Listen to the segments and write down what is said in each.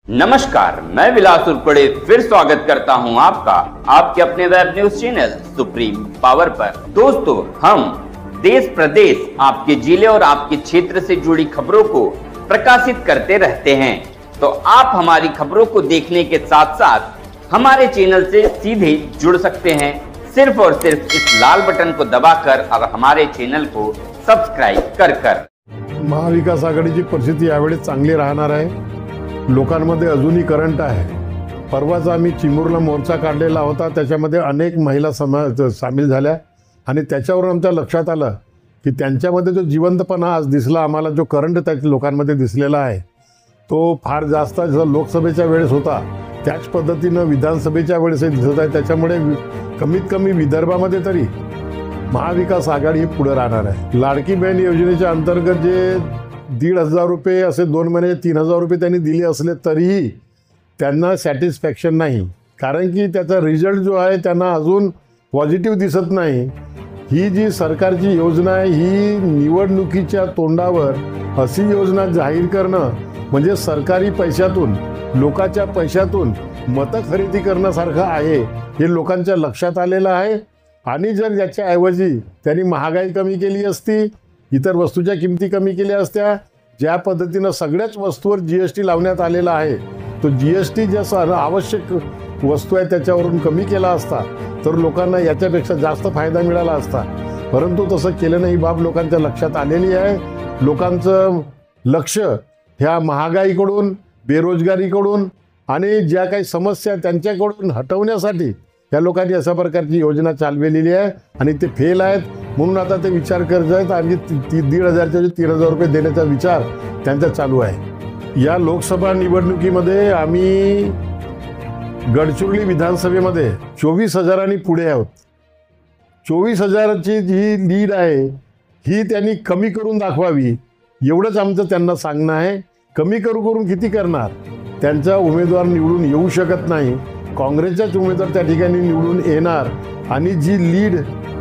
नमस्कार, मैं विलास उर्पड़े फिर स्वागत करता हूं आपका आपके अपने web news channel supreme power पर। दोस्तों, हम देश प्रदेश, आपके जिले और आपके क्षेत्र से जुड़ी खबरों को प्रकाशित करते रहते हैं। तो आप हमारी खबरों को देखने के साथ साथ हमारे चैनल से सीधे जुड़ सकते हैं, सिर्फ और सिर्फ इस लाल बटन को दबाकर और हमारे चैनल को सब्सक्राइब कर। महाविकास आघाडीची परिस्थिती यावेळी चांगली राहणार आहे। लोकांमध्ये अजूनही करंट आहे। परवाच आम्ही चिमूरला मोर्चा काढलेला होता, त्याच्यामध्ये अनेक महिला सामील झाल्या आणि त्याच्यावरून आमच्या लक्षात आलं की त्यांच्यामध्ये जो जिवंतपणा आज दिसला आम्हाला, जो करंट त्या लोकांमध्ये दिसलेला आहे तो फार जास्त जसा लोकसभेच्या वेळेस होता त्याच पद्धतीनं विधानसभेच्या वेळेसही दिसत आहे। त्याच्यामुळे कमीत कमी विदर्भामध्ये तरी महाविकास आघाडी ही पुढे राहणार आहे। लाडकी बहीण योजनेच्या अंतर्गत जे 1,500 रुपये असे 2 महिने 3,000 रुपये त्यांनी दिले असले तरीही त्यांना सॅटिस्फॅक्शन नाही, कारण की त्याचा रिझल्ट जो आहे त्यांना अजून पॉझिटिव्ह दिसत नाही। ही जी सरकारची योजना आहे ही निवडणुकीच्या तोंडावर अशी योजना जाहीर करणं म्हणजे सरकारी पैशातून, लोकांच्या पैशातून मतं खरेदी करण्यासारखं आहे हे लोकांच्या लक्षात आलेलं आहे। आणि जर याच्याऐवजी त्यांनी महागाई कमी केली असती, इतर वस्तूच्या किमती कमी केल्या असत्या, ज्या पद्धतीनं सगळ्याच वस्तूवर जीएसटी लावण्यात आलेला आहे, तो जीएसटी ज्या आवश्यक वस्तू आहे त्याच्यावरून कमी केला असता तर लोकांना याच्यापेक्षा जास्त फायदा मिळाला असता। परंतु तसं केलं नाही। बाब लोकांच्या लक्षात आलेली आहे। लोकांचं लक्ष ह्या महागाईकडून, बेरोजगारीकडून आणि ज्या काही समस्या त्यांच्याकडून हटवण्यासाठी या लोकांनी अशा प्रकारची योजना चालवलेली आहे आणि ते फेल आहेत। म्हणून आता ते विचार करत आहेत आणि 1,500 ते 3,000 रुपये देण्याचा विचार त्यांचा चालू आहे। या लोकसभा निवडणुकीमध्ये आम्ही गडचिरोली विधानसभेमध्ये 24,000 पुढे आहोत। 24,000ची जी लीड आहे ही त्यांनी कमी करून दाखवावी, एवढंच आमचं त्यांना सांगणं आहे। कमी करून किती करणार? त्यांचा उमेदवार निवडून येऊ शकत नाही, काँग्रेसचाच उमेदवार त्या ठिकाणी निवडून येणार आणि जी लीड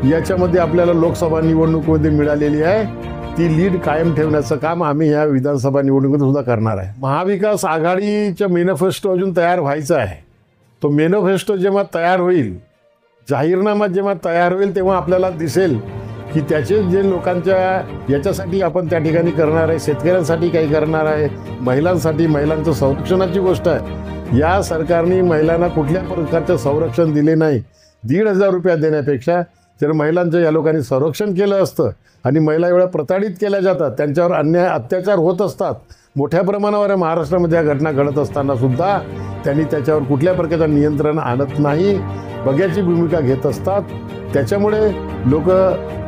याच्यामध्ये आपल्याला लोकसभा निवडणुकीमध्ये मिळालेली आहे ती लीड कायम ठेवण्याचं काम आम्ही ह्या विधानसभा निवडणुकीत सुद्धा करणार आहे। महाविकास आघाडीचा मॅनिफेस्टो अजून तयार व्हायचा आहे। तो मॅनिफेस्टो जेव्हा तयार होईल, जाहीरनामा जेव्हा तयार होईल तेव्हा आपल्याला दिसेल की त्याचे जे लोकांच्या याच्यासाठी आपण त्या ठिकाणी करणार आहे, शेतकऱ्यांसाठी काही करणार आहे, महिलांसाठी, महिलांचं संरक्षणाची गोष्ट आहे। या सरकारने महिलांना कुठल्या प्रकारचं संरक्षण दिले नाही। 1,500 रुपये देण्यापेक्षा जर महिलांचं या लोकांनी संरक्षण केलं असतं आणि महिला एवढ्या प्रताडित केल्या जातात, त्यांच्यावर अन्याय अत्याचार होत असतात, मोठ्या प्रमाणावर महाराष्ट्रामध्ये या घटना घडत असताना सुद्धा त्यांनी त्याच्यावर कुठल्या प्रकारचं नियंत्रण आणत नाही, बघ्याची भूमिका घेत असतात। त्याच्यामुळे लोक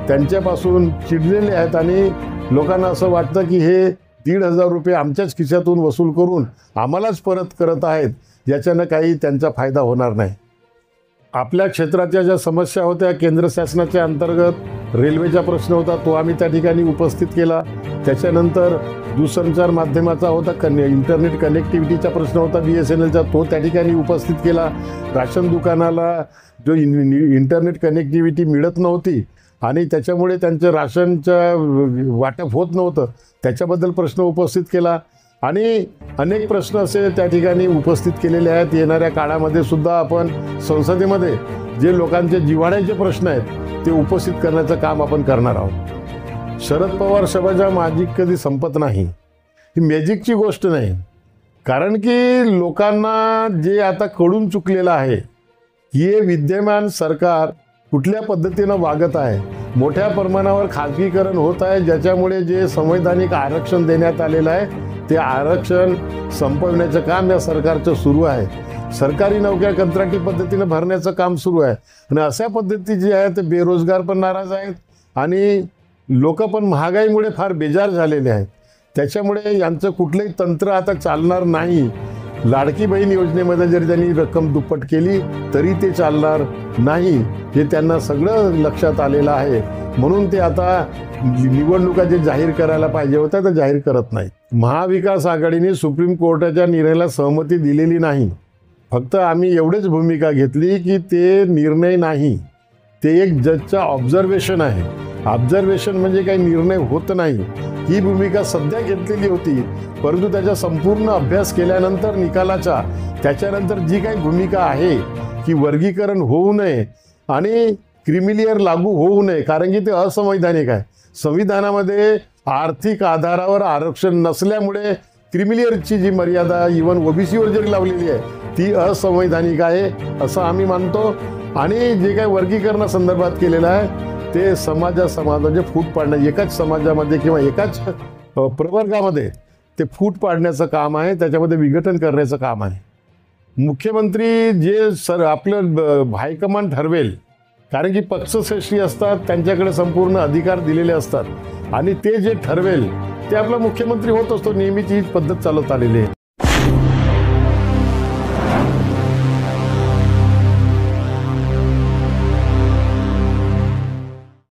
त्यांच्यापासून चिडलेले आहेत आणि लोकांना असं वाटतं की हे 1,500 रुपये आमच्याच खिशातून वसूल करून आम्हालाच परत करत आहेत, याच्यानं काही त्यांचा फायदा होणार नाही। आपल्या क्षेत्राच्या ज्या समस्या होत्या, केंद्र शासनाच्या अंतर्गत रेल्वेचा प्रश्न होता, तो आम्ही त्या ठिकाणी उपस्थित केला। त्याच्यानंतर दूरसंचार माध्यमाचा होता, इंटरनेट कनेक्टिव्हिटीचा प्रश्न होता BSNLचा, तो त्या ठिकाणी उपस्थित केला। राशन दुकानाला जो इंटरनेट कनेक्टिव्हिटी मिळत नव्हती आणि त्याच्यामुळे त्यांचं राशनचं वाटप होत नव्हतं, त्याच्याबद्दल प्रश्न उपस्थित केला आणि अनेक प्रश्न असे त्या ठिकाणी उपस्थित केलेले आहेत। येणाऱ्या काळामध्ये सुद्धा आपण संसदेमध्ये जे लोकांचे जिव्हाळ्याचे प्रश्न आहेत ते उपस्थित करण्याचं काम आपण करणार आहोत। शरद पवार सभाच्या मॅजिक कधी संपत नाही, ही मॅजिकची गोष्ट नाही, कारण की लोकांना जे आता कळून चुकलेलं आहे हे विद्यमान सरकार कुठल्या पद्धतीनं वागत आहे। मोठ्या प्रमाणावर खाजगीकरण होत आहे, ज्याच्यामुळे जे संवैधानिक आरक्षण देण्यात आलेलं आहे ते आरक्षण संपवण्याचं काम या सरकारचं सुरू आहे। सरकारी नोकऱ्या कंत्राटी पद्धतीनं भरण्याचं काम सुरू आहे आणि अशा पद्धती जी आहे ते बेरोजगार पण नाराज आहेत आणि लोक पण महागाईमुळे फार बेजार झालेले आहेत। त्याच्यामुळे यांचं कुठलंही तंत्र आता चालणार नाही। लाडकी बहीण योजनेमध्ये जरी त्यांनी रक्कम दुप्पट केली तरी ते चालणार नाही, हे त्यांना सगळं लक्षात आलेलं आहे। म्हणून ते आता निवडणुका जे जाहीर करायला पाहिजे होत्या ते जाहीर करत नाहीत। महाविकास आघाडीने सुप्रीम कोर्टाच्या निर्णयाला सहमती दिलेली नाही, फक्त आम्ही एवढीच भूमिका घेतली की ते निर्णय नाही, ते एक जजचा ऑब्झर्वेशन आहे। ऑब्झर्वेशन म्हणजे काही निर्णय होत नाही, ही भूमिका सध्या घेतलेली होती, परंतु त्याचा संपूर्ण अभ्यास केल्यानंतर निकालाच्या त्याच्यानंतर जी काही भूमिका आहे की वर्गीकरण होऊ नये आणि क्रिमिलेअर लागू होऊ नये, कारण की ते असंवैधानिक आहे. संविधानामध्ये आर्थिक आधारावर आरक्षण नसल्यामुळे क्रिमिलेअरची जी मर्यादा इव्हन ओबीसीवर जरी लावलेली आहे ती असंवैधानिक आहे असं आम्ही मानतो. आणि जे काही वर्गीकरणासंदर्भात केलेलं आहे ते समाजाचे फूट पाडणं, एकाच समाजामध्ये किंवा एकाच प्रवर्गामध्ये ते फूट पाडण्याचं काम आहे, त्याच्यामध्ये विघटन करण्याचं काम आहे. मुख्यमंत्री जे आपलं हायकमांड ठरवेल, कारण की पक्षश्रेष्ठी असतात, त्यांच्याकडे संपूर्ण अधिकार दिलेले असतात आणि ते जे ठरवेल ते आपला मुख्यमंत्री होत असतो. नेहमीची हीच पद्धत चालत आलेली आहे.